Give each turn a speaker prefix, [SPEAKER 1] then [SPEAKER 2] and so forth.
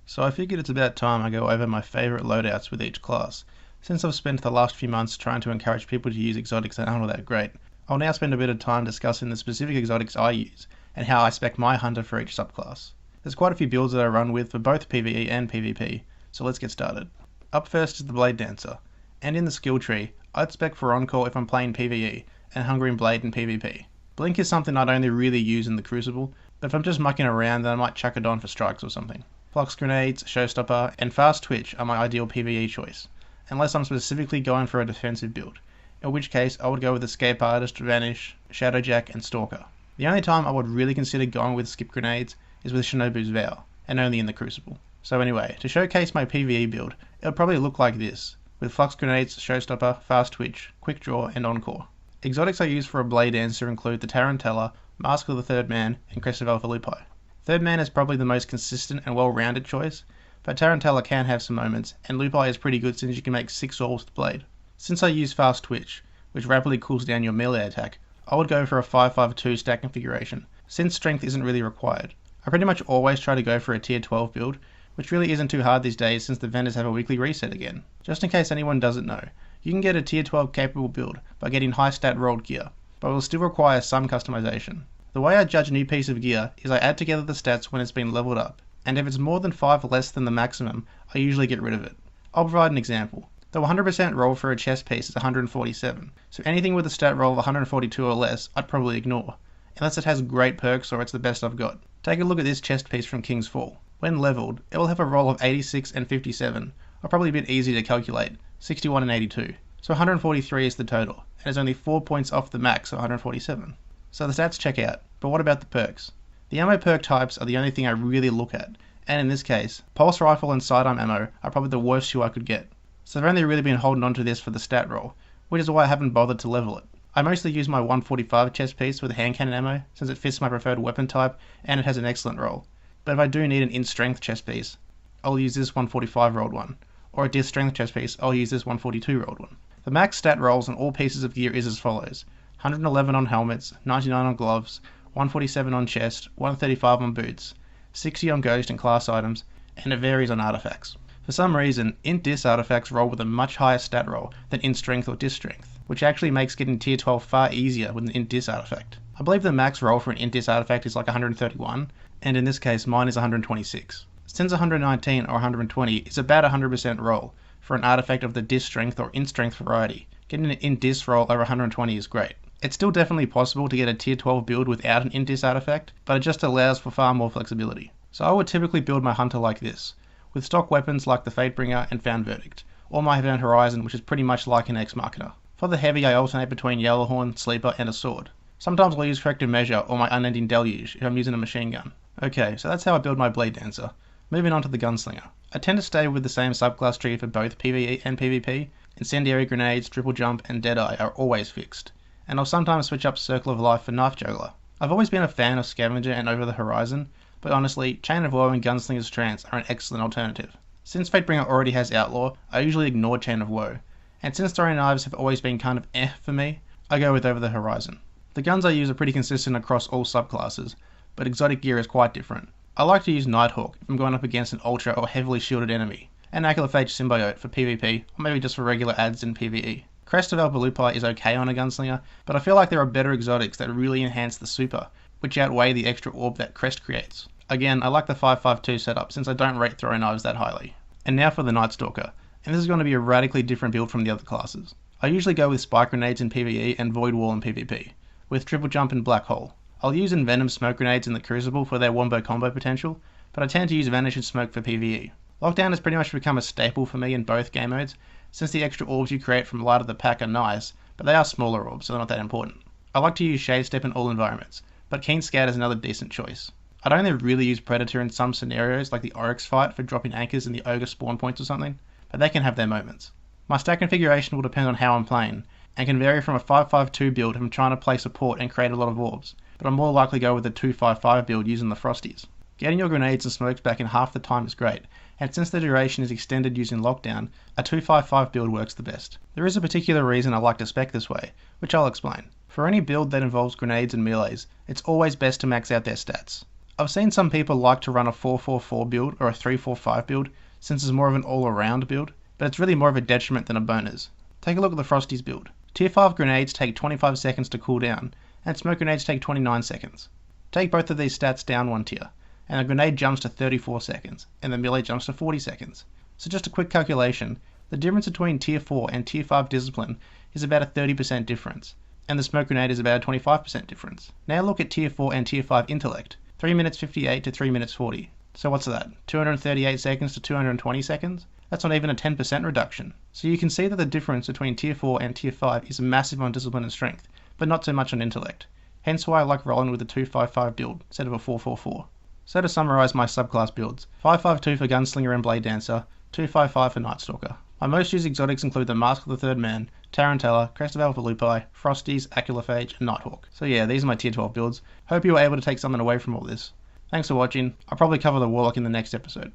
[SPEAKER 1] So I figured it's about time I go over my favourite loadouts with each class. Since I've spent the last few months trying to encourage people to use exotics that aren't all that great, I'll now spend a bit of time discussing the specific exotics I use, and how I spec my hunter for each subclass. There's quite a few builds that I run with for both PvE and PvP, so let's get started. Up first is the Bladedancer, and in the skill tree, I'd spec for Encore if I'm playing PvE, and Hungering Blade in PvP. Blink is something I'd only really use in the Crucible, but if I'm just mucking around then I might chuck it on for strikes or something. Flux Grenades, Showstopper, and Fast Twitch are my ideal PvE choice, unless I'm specifically going for a defensive build, in which case I would go with Escape Artist, Vanish, Shadowjack, and Stalker. The only time I would really consider going with Skip Grenades is with Shinobu's Vow, and only in the Crucible. So anyway, to showcase my PvE build, it would probably look like this, with Flux Grenades, Showstopper, Fast Twitch, Quick Draw, and Encore. Exotics I use for a Bladedancer include the Tarantella, Mask of the Third Man, and Crest of Alpha Lupi. Third Man is probably the most consistent and well-rounded choice, but Tarantella can have some moments, and Lupi is pretty good since you can make 6 orbs with Blade. Since I use Fast Twitch, which rapidly cools down your melee attack, I would go for a 5-5-2 stack configuration, since strength isn't really required. I pretty much always try to go for a tier 12 build, which really isn't too hard these days since the vendors have a weekly reset again. Just in case anyone doesn't know, you can get a tier 12 capable build by getting high stat rolled gear, but will still require some customization. The way I judge a new piece of gear is I add together the stats when it's been leveled up, and if it's more than 5 less than the maximum, I usually get rid of it. I'll provide an example. The 100% roll for a chest piece is 147, so anything with a stat roll of 142 or less I'd probably ignore, unless it has great perks or it's the best I've got. Take a look at this chest piece from King's Fall. When leveled, it will have a roll of 86 and 57, or probably a bit easy to calculate, 61 and 82. So 143 is the total, and is only 4 points off the max of 147. So the stats check out, but what about the perks? The ammo perk types are the only thing I really look at, and in this case, Pulse Rifle and Sidearm ammo are probably the worst shoe I could get. So I've only really been holding on to this for the stat roll, which is why I haven't bothered to level it. I mostly use my 145 chest piece with hand cannon ammo, since it fits my preferred weapon type and it has an excellent roll. But if I do need an in-strength chest piece, I'll use this 145 rolled one, or a dis-strength chest piece, I'll use this 142 rolled one. The max stat rolls on all pieces of gear is as follows: 111 on helmets, 99 on gloves, 147 on chest, 135 on boots, 60 on ghost and class items, and it varies on artifacts. For some reason, int-dis artifacts roll with a much higher stat roll than int-strength or dis-strength, which actually makes getting tier 12 far easier with an int-dis artifact. I believe the max roll for an int-dis artifact is like 131, and in this case mine is 126. Since 119 or 120 is about 100% roll for an artifact of the dis-strength or int-strength variety, getting an int-dis roll over 120 is great. It's still definitely possible to get a tier 12 build without an int-dis artifact, but it just allows for far more flexibility. So I would typically build my hunter like this, with stock weapons like the Fatebringer and Found Verdict, or my Event Horizon, which is pretty much like an Ex Machina. For the heavy I alternate between Yellowhorn, Sleeper, and a sword. Sometimes I'll use Corrective Measure or my Unending Deluge if I'm using a machine gun. Okay, so that's how I build my Bladedancer. Moving on to the Gunslinger. I tend to stay with the same subclass tree for both PvE and PvP. Incendiary Grenades, Triple Jump, and Deadeye are always fixed, and I'll sometimes switch up Circle of Life for Knife Juggler. I've always been a fan of Scavenger and Over the Horizon, but honestly, Chain of Woe and Gunslinger's Trance are an excellent alternative. Since Fatebringer already has Outlaw, I usually ignore Chain of Woe, and since throwing knives have always been kind of for me, I go with Over the Horizon. The guns I use are pretty consistent across all subclasses, but exotic gear is quite different. I like to use Nighthawk if I'm going up against an ultra or heavily shielded enemy, and Aculaphage Symbiote for PvP, or maybe just for regular adds in PvE. Crest of Alpha Lupi is okay on a Gunslinger, but I feel like there are better exotics that really enhance the super, which outweigh the extra orb that Crest creates. Again, I like the 5-5-2 setup since I don't rate throwing knives that highly. And now for the Nightstalker, and this is going to be a radically different build from the other classes. I usually go with Spike Grenades in PvE and Void Wall in PvP, with Triple Jump and Black Hole. I'll use Envenom Smoke Grenades in the Crucible for their wombo combo potential, but I tend to use Vanish and Smoke for PvE. Lockdown has pretty much become a staple for me in both game modes, since the extra orbs you create from Light of the Pack are nice, but they are smaller orbs, so they're not that important. I like to use Shade Step in all environments, but Keen Scout is another decent choice. I'd only really use Predator in some scenarios like the Oryx fight for dropping anchors in the Ogre spawn points or something, but they can have their moments. My stack configuration will depend on how I'm playing, and can vary from a 5-5-2 build if I'm trying to play support and create a lot of orbs, but I'm more likely to go with a 2-5-5 build using the Frosties. Getting your grenades and smokes back in half the time is great, and since the duration is extended using Lockdown, a 2-5-5 build works the best. There is a particular reason I like to spec this way, which I'll explain. For any build that involves grenades and melees, it's always best to max out their stats. I've seen some people like to run a 4-4-4 build or a 3-4-5 build since it's more of an all-around build, but it's really more of a detriment than a bonus. Take a look at the Frosty's build. Tier 5 grenades take 25 seconds to cool down, and smoke grenades take 29 seconds. Take both of these stats down one tier, and the grenade jumps to 34 seconds, and the melee jumps to 40 seconds. So just a quick calculation, the difference between Tier 4 and Tier 5 discipline is about a 30% difference, and the smoke grenade is about a 25% difference. Now look at Tier 4 and Tier 5 intellect, 3 minutes 58 to 3 minutes 40. So what's that, 238 seconds to 220 seconds? That's not even a 10% reduction. So you can see that the difference between Tier 4 and Tier 5 is massive on discipline and strength, but not so much on intellect. Hence why I like rolling with a 2-5-5 build instead of a 4-4-4. So to summarise my subclass builds, 5-5-2 for Gunslinger and Bladedancer, 2-5-5 for Nightstalker. My most used exotics include the Mask of the Third Man, Tarantella, Crest of Alpha Lupi, Frosties, Aculophage, and Nighthawk. So yeah, these are my Tier 12 builds. Hope you were able to take something away from all this. Thanks for watching. I'll probably cover the Warlock in the next episode.